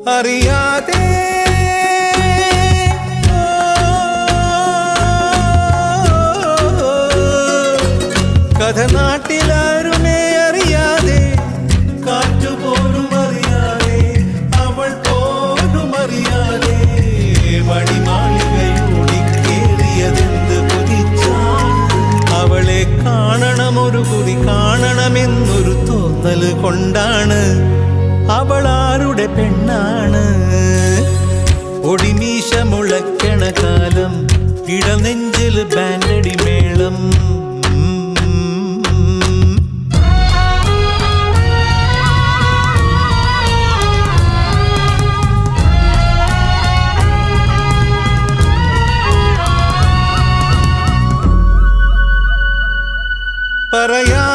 അറിയാതെ കഥ നാട്ടിലാരുമേ അറിയാതെ കാറ്റുപോലും അറിയാതെ അവൾ പോലും അറിയാതെ മണിമാളികയോടിക്കേറിയതെന്ത് കുതിച്ചാൽ അവളെ കാണണമൊരു കുതി കാണണമെന്നൊരു തോന്നല് കൊണ്ടാണ് അവൾ ആരുടെ പെണ്ണാണ് ഒടിമീശ മുളയ്ക്കണ കാലം ഇടനെഞ്ചിൽ ബാൻഡടി മേളം പറയാ